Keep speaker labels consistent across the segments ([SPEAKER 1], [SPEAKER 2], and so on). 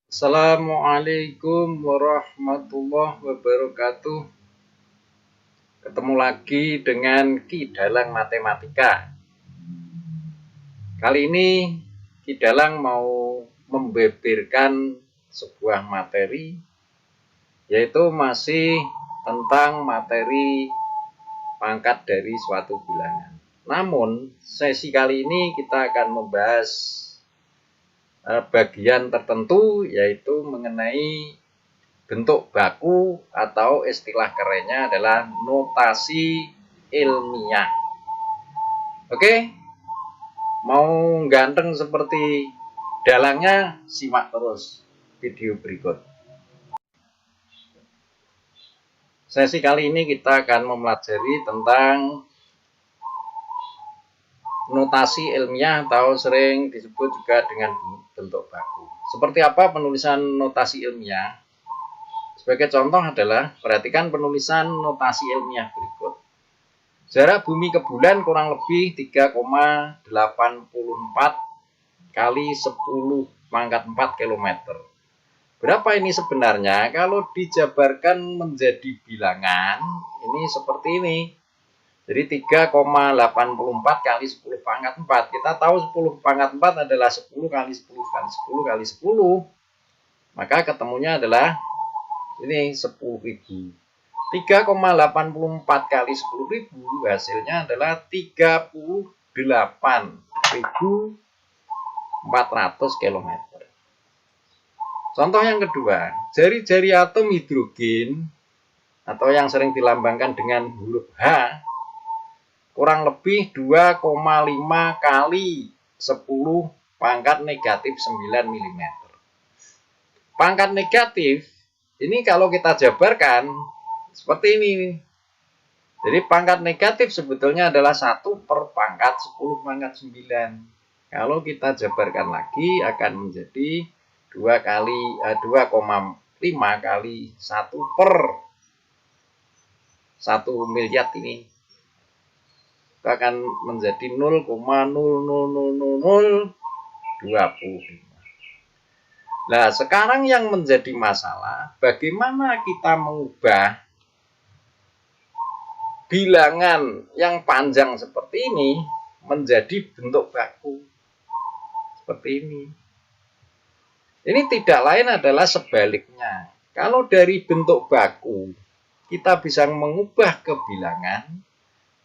[SPEAKER 1] Assalamualaikum warahmatullahi wabarakatuh. Ketemu lagi dengan Ki Dalang Matematika. Kali ini Ki Dalang mau membeberkan sebuah materi, yaitu masih tentang materi pangkat dari suatu bilangan. Namun sesi kali ini kita akan membahas bagian tertentu, yaitu mengenai bentuk baku atau istilah kerennya adalah notasi ilmiah. Oke, mau ganteng seperti dalangnya, simak terus video berikut. Sesi kali ini kita akan mempelajari tentang notasi ilmiah atau sering disebut juga dengan bentuk baku. Seperti apa penulisan notasi ilmiah? Sebagai contoh adalah, perhatikan penulisan notasi ilmiah berikut. Jarak bumi ke bulan kurang lebih 3,84 kali 10 pangkat 4 km. Berapa ini sebenarnya? Kalau dijabarkan menjadi bilangan, ini seperti ini. Jadi 3,84 kali 10 pangkat 4. Kita tahu 10 pangkat 4 adalah 10 kali 10 kali 10 kali 10. Maka ketemunya adalah ini 10.000. 3,84 kali 10.000 hasilnya adalah 38.400 km. Contoh yang kedua, jari-jari atom hidrogen atau yang sering dilambangkan dengan huruf H kurang lebih 2,5 kali 10 pangkat negatif 9 mm. Pangkat negatif ini kalau kita jabarkan seperti ini. Jadi pangkat negatif sebetulnya adalah 1 per pangkat 10 pangkat 9. Kalau kita jabarkan lagi akan menjadi 2,5 kali 1 per 1 miliar ini. Itu akan menjadi 0,000025. Nah, sekarang yang menjadi masalah, bagaimana kita mengubah bilangan yang panjang seperti ini menjadi bentuk baku seperti ini. Ini tidak lain adalah sebaliknya. Kalau dari bentuk baku kita bisa mengubah ke bilangan,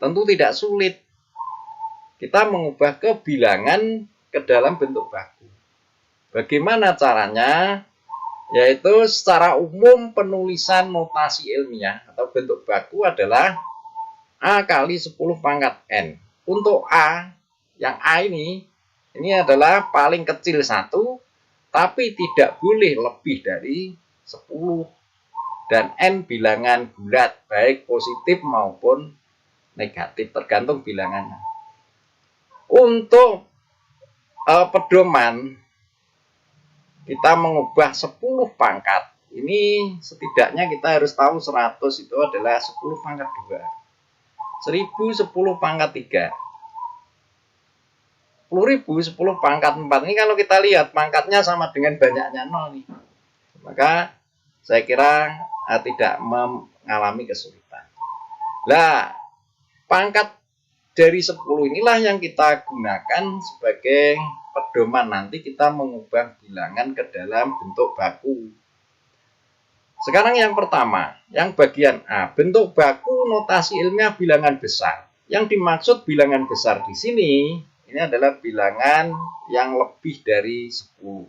[SPEAKER 1] tentu tidak sulit. Kita mengubah ke bilangan ke dalam bentuk baku. Bagaimana caranya? Yaitu secara umum penulisan notasi ilmiah atau bentuk baku adalah A kali 10 pangkat N. Untuk A, yang A ini adalah paling kecil 1, tapi tidak boleh lebih dari 10. Dan N bilangan bulat, baik positif maupun negatif, tergantung bilangannya. Untuk pedoman, kita mengubah 10 pangkat. Ini setidaknya kita harus tahu 100 itu adalah 10 pangkat 2. 1000 10 pangkat 3. 10.000 10 pangkat 4. Ini kalau kita lihat pangkatnya sama dengan banyaknya 0 nih. Maka saya kira tidak mengalami kesulitan. Nah, pangkat dari 10 inilah yang kita gunakan sebagai pedoman nanti kita mengubah bilangan ke dalam bentuk baku. Sekarang yang pertama, yang bagian A, bentuk baku notasi ilmiah bilangan besar. Yang dimaksud bilangan besar di sini, ini adalah bilangan yang lebih dari 10.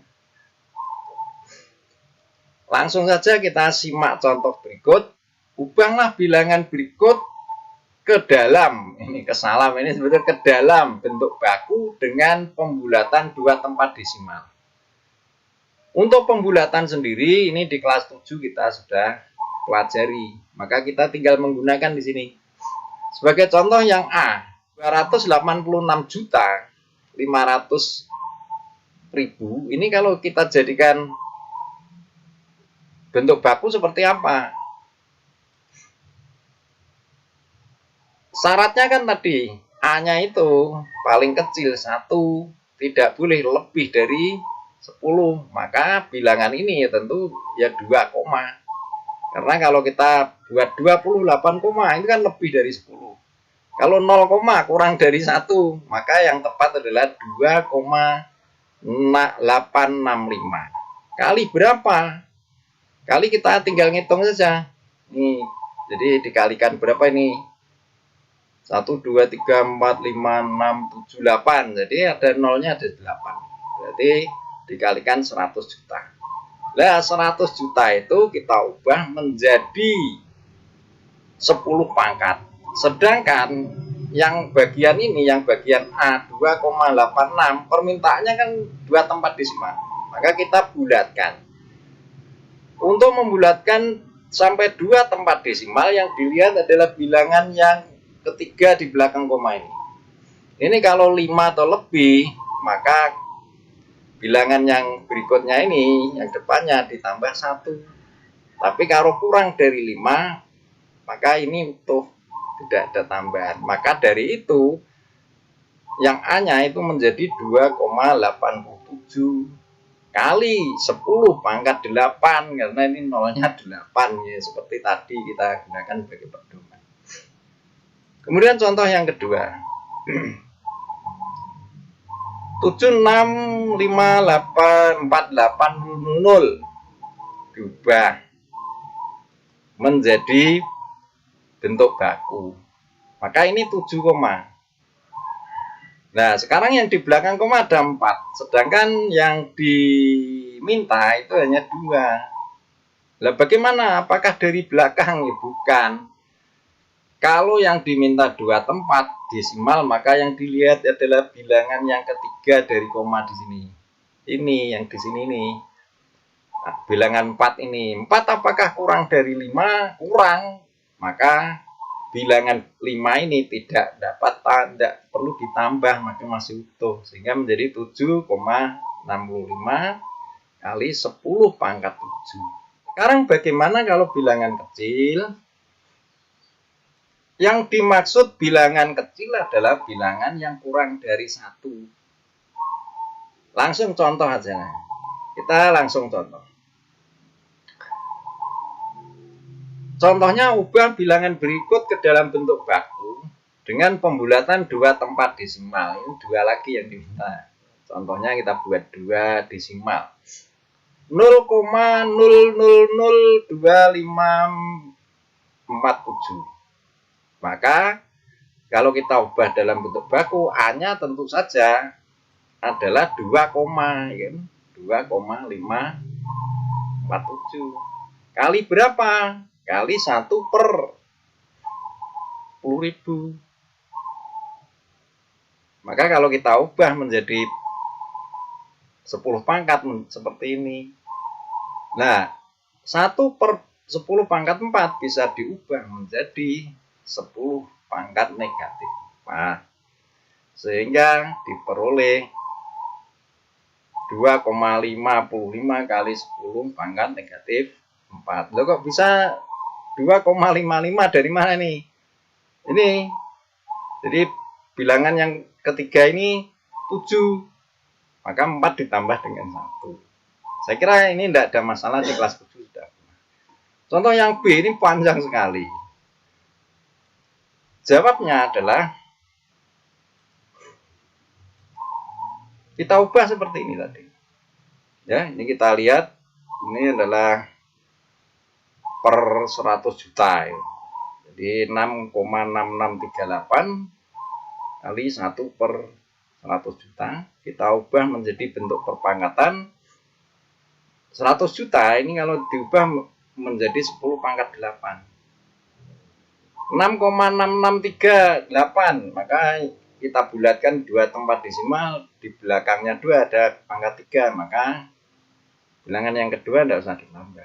[SPEAKER 1] Langsung saja kita simak contoh berikut. Ubahlah bilangan berikut ke dalam, ini kesalam, ini sebetulnya ke dalam bentuk baku dengan pembulatan 2 tempat desimal. Untuk pembulatan sendiri ini di kelas 7 kita sudah pelajari. Maka kita tinggal menggunakan di sini. Sebagai contoh yang A, 286.500.000. Ini kalau kita jadikan bentuk baku seperti apa? Syaratnya kan tadi A-nya itu paling kecil 1, tidak boleh lebih dari 10. Maka bilangan ini ya tentu ya 2 koma. Karena kalau kita buat 28 koma itu kan lebih dari 10. Kalau 0 koma kurang dari 1, maka yang tepat adalah 2,865. Kali berapa? Kali kita tinggal ngitung saja. Nih, jadi dikalikan berapa ini? 1, 2, 3, 4, 5, 6, 7, 8. Jadi ada nolnya ada 8. Berarti dikalikan 100 juta. Nah, 100 juta itu kita ubah menjadi 10 pangkat. Sedangkan yang bagian ini, yang bagian A 2,86, permintaannya kan 2 tempat desimal. Maka kita bulatkan. Untuk membulatkan sampai 2 tempat desimal, yang dilihat adalah bilangan yang ketiga di belakang koma ini. Ini kalau 5 atau lebih, maka bilangan yang berikutnya ini, yang depannya ditambah 1. Tapi kalau kurang dari 5, maka ini utuh, tidak ada tambahan. Maka dari itu, yang A-nya itu menjadi 2,87 kali 10 pangkat 8, karena ini nolnya 8 ya, seperti tadi kita gunakan sebagai pedoman. Kemudian contoh yang kedua. 765840 diubah menjadi bentuk baku. Maka ini 7 koma. Nah, sekarang yang di belakang koma ada 4. Sedangkan yang diminta itu hanya 2. Lah bagaimana? Apakah dari belakang? Ya, bukan. Kalau yang diminta 2 tempat desimal, maka yang dilihat adalah bilangan yang ketiga dari koma di sini. Ini yang di sini nih. Nah, bilangan 4 ini. 4 apakah kurang dari 5? Kurang. Maka bilangan 5 ini tidak dapat tanda, perlu ditambah, maka masih utuh. Sehingga menjadi 7,65 kali 10 pangkat 7. Sekarang bagaimana kalau bilangan kecil? Yang dimaksud bilangan kecil adalah bilangan yang kurang dari 1. Langsung contoh aja. Kita langsung contoh. Contohnya, ubah bilangan berikut ke dalam bentuk baku dengan pembulatan 2 tempat desimal. Ini 2 lagi yang diminta. Contohnya kita buat 2 desimal. 0,002547. Maka kalau kita ubah dalam bentuk baku, A-nya tentu saja adalah 2 koma, ya, 2,547. Kali berapa? Kali 1 per 10.000. Maka kalau kita ubah menjadi 10 pangkat seperti ini. Nah, 1 per 10 pangkat 4 bisa diubah menjadi 10 pangkat negatif 4. Sehingga diperoleh 2,55 kali 10 pangkat negatif 4. Loh, kok bisa 2,55 dari mana nih? Ini. Jadi bilangan yang ketiga ini 7. Maka 4 ditambah dengan 1. Saya kira ini tidak ada masalah di kelas 7 sudah. Contoh yang B ini panjang sekali. Jawabnya adalah kita ubah seperti ini tadi. Ya, ini kita lihat, ini adalah per 100 juta. Ya. Jadi 6,6638 kali 1 per 100 juta. Kita ubah menjadi bentuk perpangkatan 100 juta. Ini kalau diubah menjadi 10 pangkat 8. 6,638, maka kita bulatkan 2 tempat desimal, di belakangnya 2 ada pangkat 3, maka bilangan yang kedua tidak usah ditambah.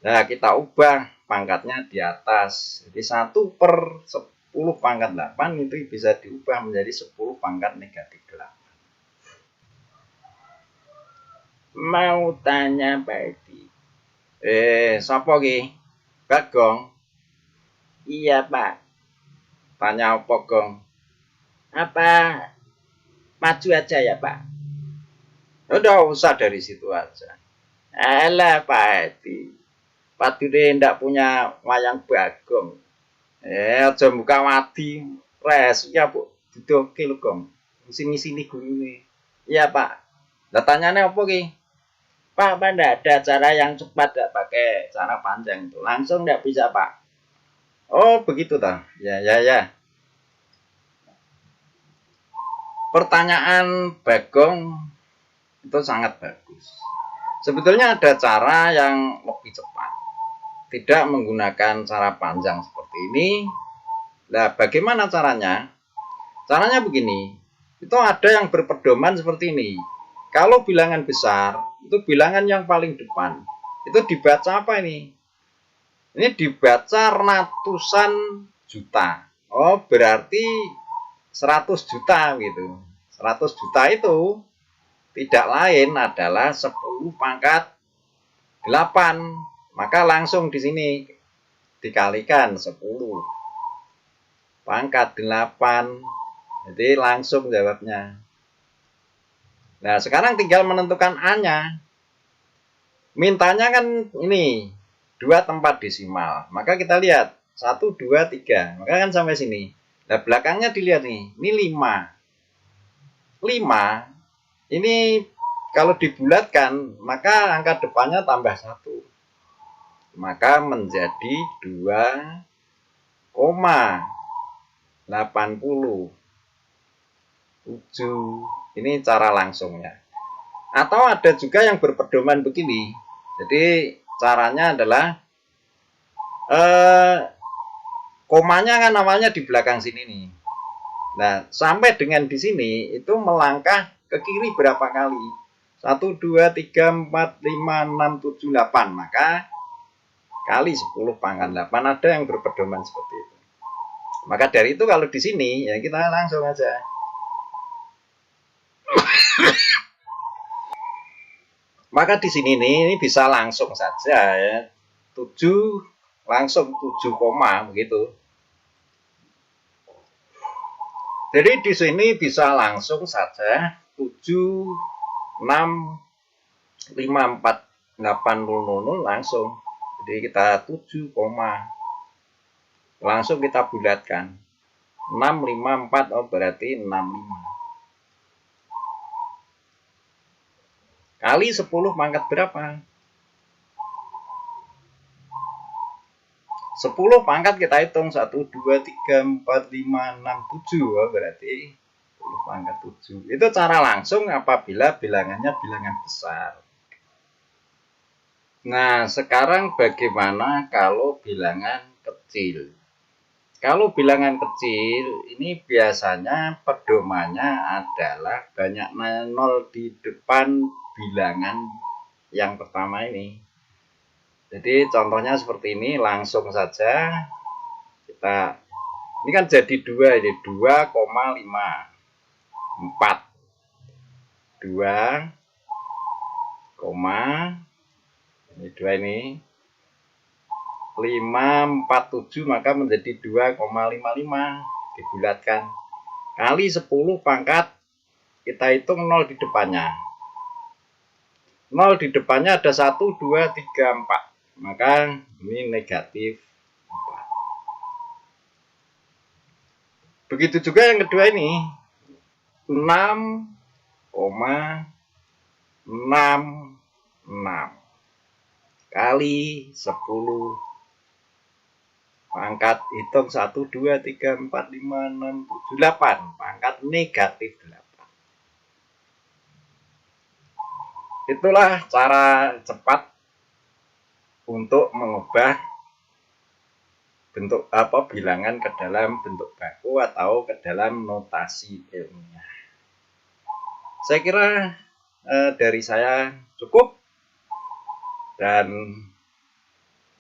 [SPEAKER 1] Nah, kita ubah pangkatnya di atas. Jadi 1 per 10 pangkat 8 itu bisa diubah menjadi 10 pangkat negatif 8. Mau tanya Pak Edi. Sapa ki? Bagong. Iya Pak. Tanya apa Gong? Apa maju aja ya Pak? Udah usah dari situ aja. Alah Pak Edi, Pak Dure ndak punya wayang bagong. Aja buka wadi, res ya Bu. Didoke lho Gong. Sini-sini gurune. Iya Pak. Lah tanyane apa ki? Pak, ndak ada cara yang cepat, ndak pakai cara panjang itu. Langsung ndak bisa Pak. Oh begitu ta? Ya ya ya. Pertanyaan Bagong itu sangat bagus. Sebetulnya ada cara yang lebih cepat. Tidak menggunakan cara panjang seperti ini. Nah, bagaimana caranya? Caranya begini. Itu ada yang berpedoman seperti ini. Kalau bilangan besar, itu bilangan yang paling depan. Itu dibaca apa ini? Ini dibaca ratusan juta. Oh, berarti 100 juta gitu. 100 juta itu tidak lain adalah 10 pangkat 8. Maka langsung di sini dikalikan 10 pangkat 8. Jadi langsung jawabnya. Nah, sekarang tinggal menentukan A-nya. Mintanya kan ini 2 tempat desimal. Maka kita lihat 1, 2, 3. Maka kan sampai sini. Nah, belakangnya dilihat nih. Ini 5. 5 ini kalau dibulatkan, maka angka depannya tambah 1. Maka menjadi 2,87. Ini cara langsungnya. Atau ada juga yang berpedoman begini. Jadi caranya adalah komanya kan awalnya di belakang sini nih. Nah, sampai dengan di sini itu melangkah ke kiri berapa kali? 1, 2, 3, 4, 5, 6, 7, 8. Maka kali 10 pangkat 8 ada yang berpedoman seperti itu. Maka dari itu kalau di sini ya kita langsung aja. Maka di sini nih ini bisa langsung saja ya. 7 langsung 7 koma begitu. Jadi di sini bisa langsung saja 7 6 5 4 8 0 0 langsung. Jadi kita 7 koma langsung kita bulatkan. 654 oh berarti 65. Kali 10 pangkat berapa? 10 pangkat kita hitung 1, 2, 3, 4, 5, 6, 7 oh, berarti 10 pangkat 7. Itu cara langsung apabila bilangannya bilangan besar. Nah, sekarang bagaimana kalau bilangan kecil? Kalau bilangan kecil, ini biasanya pedomannya adalah banyak nol di depan bilangan yang pertama ini. Jadi contohnya seperti ini, langsung saja kita, ini kan jadi 2, jadi 2,54. 2, ini 2 ini 547 maka menjadi 2,55 dibulatkan kali 10 pangkat kita hitung 0 di depannya. 0 di depannya ada 1, 2, 3, 4. Maka ini negatif 4. Begitu juga yang kedua ini 6,66 kali 10 pangkat hitung 1, 2, 3, 4, 5, 6, 7, 8 pangkat negatif 8. Itulah cara cepat untuk mengubah bentuk bilangan ke dalam bentuk baku atau ke dalam notasi ilmiah. Saya kira dari saya cukup dan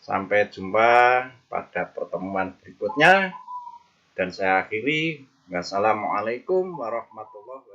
[SPEAKER 1] sampai jumpa pada pertemuan berikutnya dan saya akhiri. Wassalamualaikum warahmatullahi wabarakatuh.